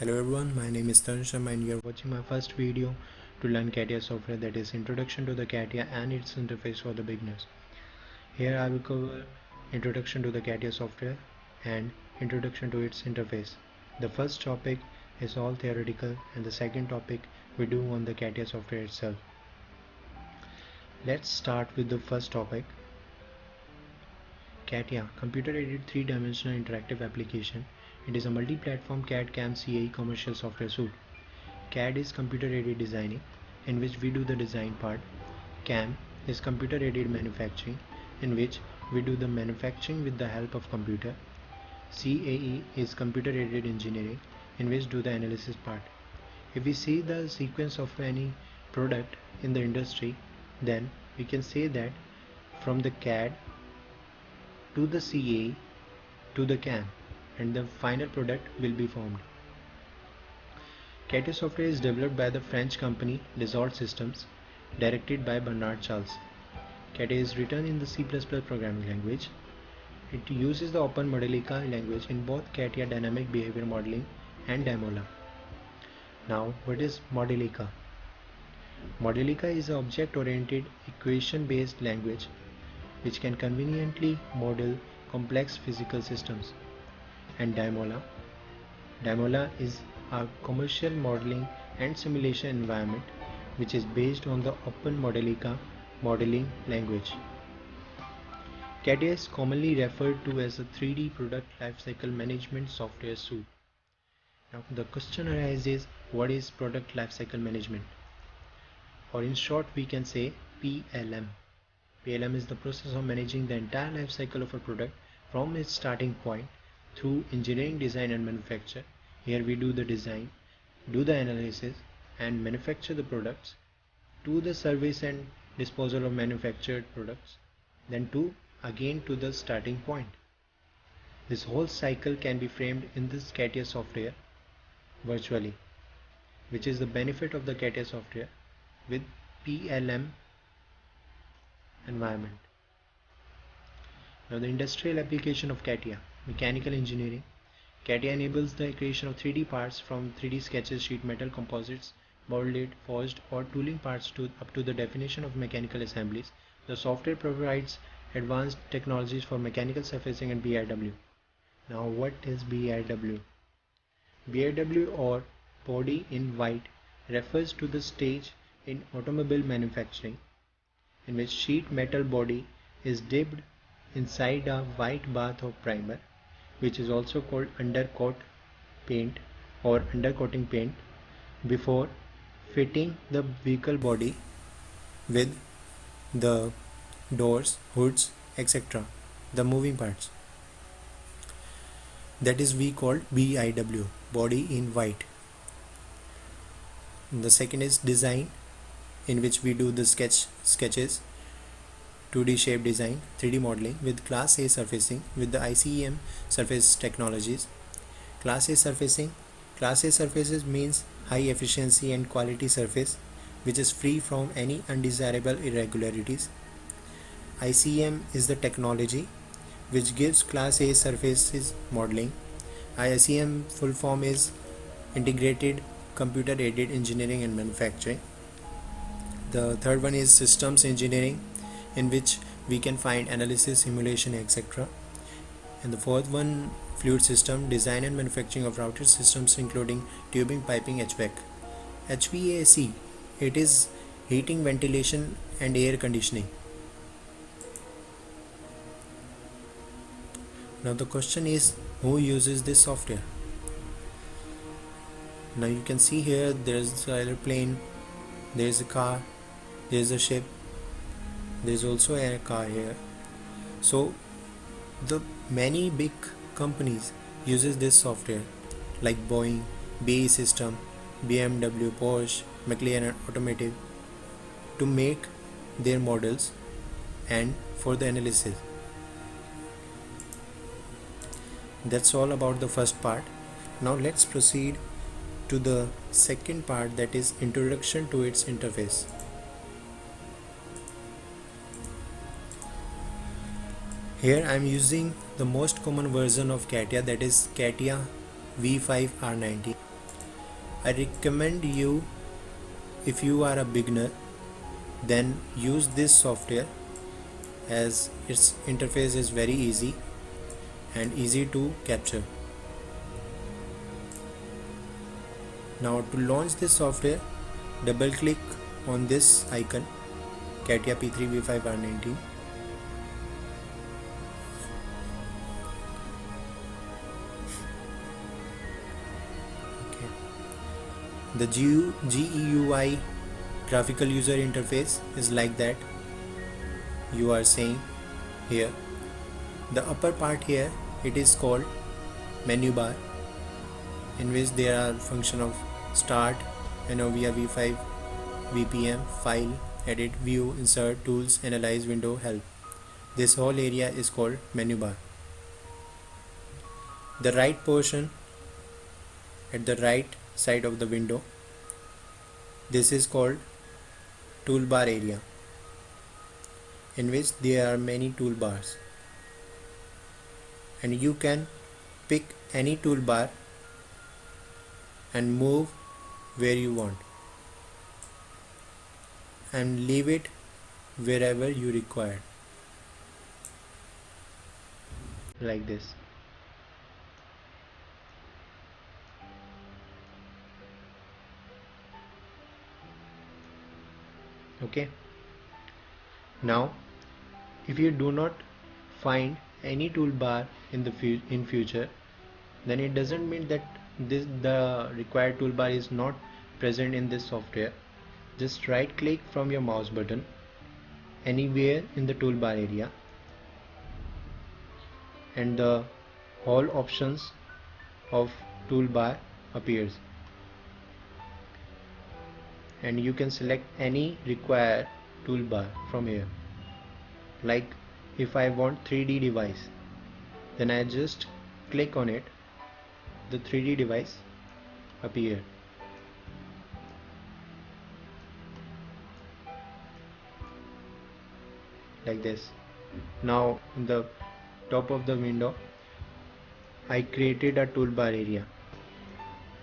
Hello everyone, my name is Tarun Sharma and you are watching my first video to learn CATIA software, that is Introduction to the CATIA and its interface for the beginners. Here I will cover Introduction to the CATIA software and Introduction to its interface. The first topic is all theoretical and the second topic we do on the CATIA software itself. Let's start with the first topic. CATIA, computer-aided three-dimensional interactive application. It is a multi-platform CAD/CAM CAE commercial software suite. CAD is computer-aided designing, in which we do the design part. CAM is computer-aided manufacturing, in which we do the manufacturing with the help of computer. CAE is computer-aided engineering, in which do the analysis part. If we see the sequence of any product in the industry, then we can say that from the CAD to the CAE to the CAM, and the final product will be formed. CATIA software is developed by the French company Dassault Systems, directed by Bernard Charles. CATIA is written in the C++ programming language. It uses the Open Modelica language in both CATIA Dynamic Behavior Modeling and Daimola. Now, what is Modelica? Modelica is an object-oriented, equation-based language which can conveniently model complex physical systems. And Daimola is a commercial modeling and simulation environment which is based on the Open Modelica modeling language. CATIA is commonly referred to as a 3D product lifecycle management software suite. Now the question arises, what is product lifecycle management? Or in short we can say PLM. PLM is the process of managing the entire life cycle of a product from its starting point through engineering, design and manufacture. Here we do the design, do the analysis and manufacture the products, to the service and disposal of manufactured products, then again to the starting point. This whole cycle can be framed in this CATIA software virtually, which is the benefit of the CATIA software with PLM environment. Now the industrial application of CATIA, mechanical engineering. CATIA enables the creation of 3D parts from 3D sketches, sheet metal, composites, molded, forged or tooling parts up to the definition of mechanical assemblies. The software provides advanced technologies for mechanical surfacing and BIW. Now what is BIW? BIW or body in white refers to the stage in automobile manufacturing in which sheet metal body is dipped inside a white bath of primer, which is also called undercoat paint or undercoating paint, before fitting the vehicle body with the doors, hoods, etc., the moving parts. That is we called BIW, body in white. The second is design, in which we do the sketches, 2D shape design, 3D modeling with Class A surfacing with the ICEM surface technologies. Class A surfacing. Class A surfaces means high efficiency and quality surface which is free from any undesirable irregularities. ICEM is the technology which gives Class A surfaces modeling. ICEM full form is Integrated Computer Aided Engineering and Manufacturing. The third one is systems engineering, in which we can find analysis, simulation, etc. And the fourth one, fluid system, design and manufacturing of routed systems including tubing, piping, HVAC. HVAC, it is heating, ventilation and air conditioning. Now the question is, who uses this software? Now you can see here there is an airplane, there is a car, there is a ship, there is also a car here. So the many big companies uses this software like Boeing, BAE System, BMW, Porsche, McLaren Automotive to make their models and for the analysis. That's all about the first part. Now let's proceed to the second part, that is introduction to its interface. Here I am using the most common version of CATIA, that is CATIA V5 R90. I recommend you, if you are a beginner, then use this software, as its interface is very easy and easy to capture. Now to launch this software, double click on this icon, CATIA P3 V5 R19. Okay. The GUI, graphical user interface, is like that you are seeing here. The upper part here, it is called menu bar, in which there are function of start, Enovia V5, VPM, file, edit, view, insert, tools, analyze, window, help. This whole area is called menu bar. The right portion at the right side of the window, this is called toolbar area, in which there are many toolbars, and you can pick any toolbar and move where you want and leave it wherever you require, like this. Okay. Now if you do not find any toolbar in future, then it doesn't mean that the required toolbar is not present in this software. Just right click from your mouse button anywhere in the toolbar area, and the all options of toolbar appears, and you can select any required toolbar from here. Like if I want 3D device, then I just click on it, the 3D device appear. Like this. Now in the top of the window, I created a toolbar area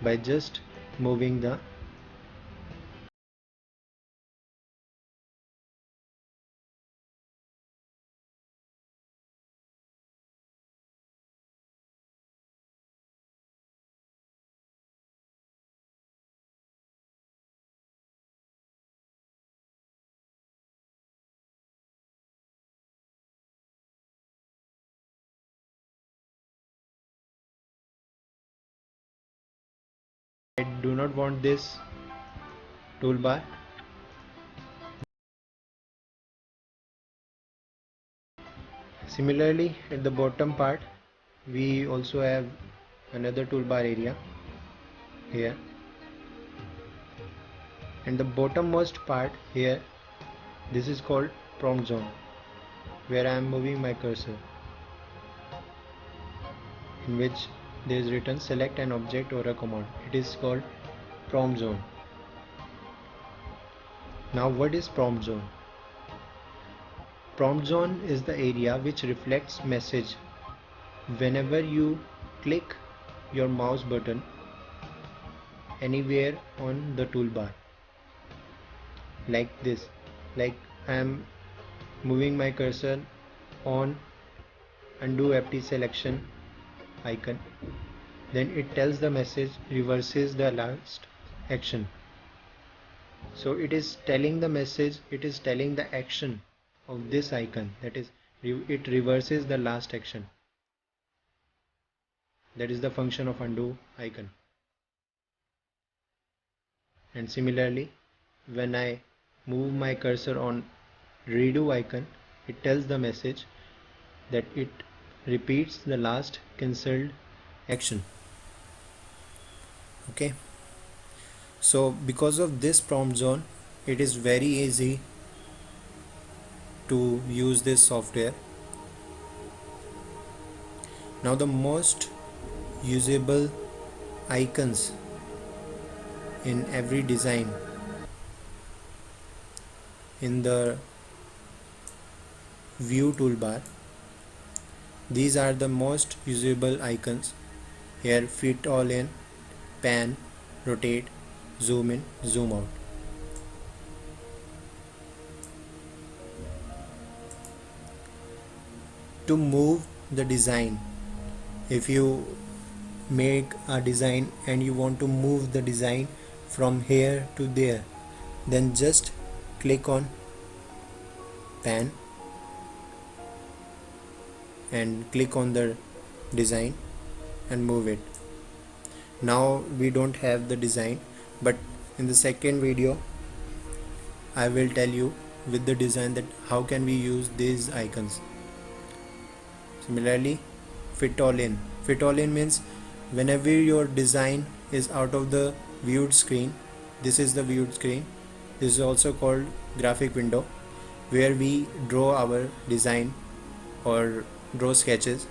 by just moving the I do not want this toolbar. Similarly, at the bottom part, we also have another toolbar area here, and the bottommost part here, this is called prompt zone, where I am moving my cursor, in which there is written select an object or a command. It is called prompt zone. Now what is prompt zone? Prompt zone is the area which reflects message whenever you click your mouse button anywhere on the toolbar, like this. Like I am moving my cursor on undo FT selection icon, then it tells the message reverses the last action. So it is telling the message, it is telling the action of this icon, that is it reverses the last action. That is the function of undo icon. And similarly, when I move my cursor on redo icon, it tells the message that it repeats the last cancelled action. Okay, so because of this prompt zone, it is very easy to use this software. Now the most usable icons in every design in the view toolbar, these are the most usable icons here: fit all in, pan, rotate, zoom in, zoom out. To move the design, if you make a design and you want to move the design from here to there, then just click on pan and click on the design and move it. Now we don't have the design, but in the second video I will tell you with the design that how can we use these icons. Similarly, fit all in. Fit all in means whenever your design is out of the viewed screen, this is the viewed screen. This is also called graphic window, where we draw our design or draw sketches.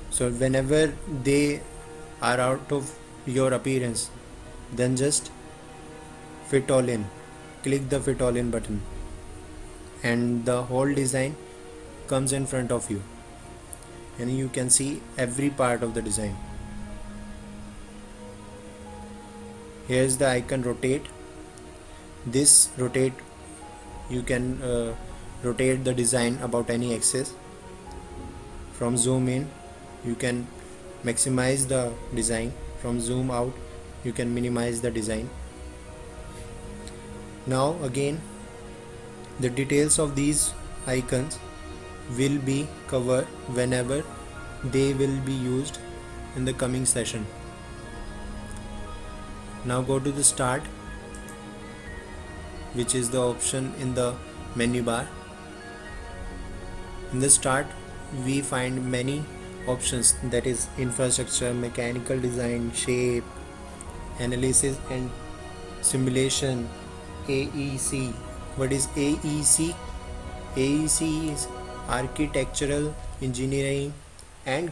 So whenever they are out of your appearance, then just fit all in, click the fit all in button, and the whole design comes in front of you and you can see every part of the design. Here's the icon rotate. This rotate, you can rotate the design about any axis. From zoom in, you can maximize the design. From zoom out, you can minimize the design. Now again, the details of these icons will be covered whenever they will be used in the coming session. Now go to the start, which is the option in the menu bar. In the start we find many options, that is infrastructure, mechanical design, shape, analysis and simulation, AEC. What is AEC? AEC is architectural engineering and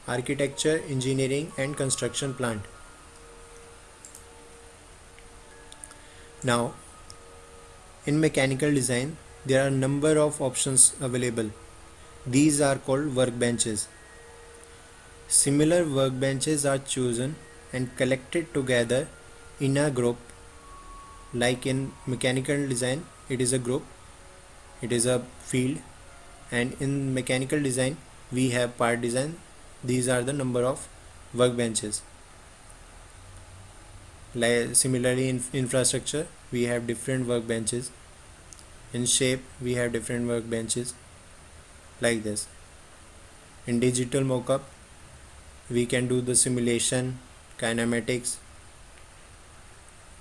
architecture, engineering and construction plant. Now in mechanical design there are a number of options available. These are called workbenches. Similar workbenches are chosen and collected together in a group. Like in mechanical design, it is a group, it is a field, and in mechanical design we have part design. These are the number of workbenches. Similarly in infrastructure we have different workbenches. In shape we have different workbenches, like this. In digital mockup we can do the simulation, kinematics,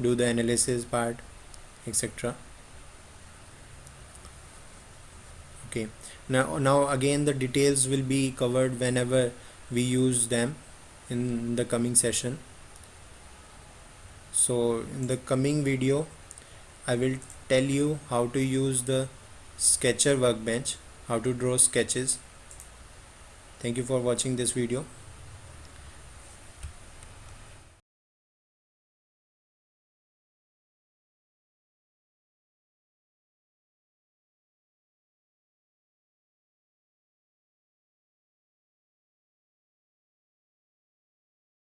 do the analysis part, etc. Okay, now again the details will be covered whenever we use them in the coming session. So in the coming video I will tell you how to use the Sketcher workbench, how to draw sketches. Thank you for watching this video.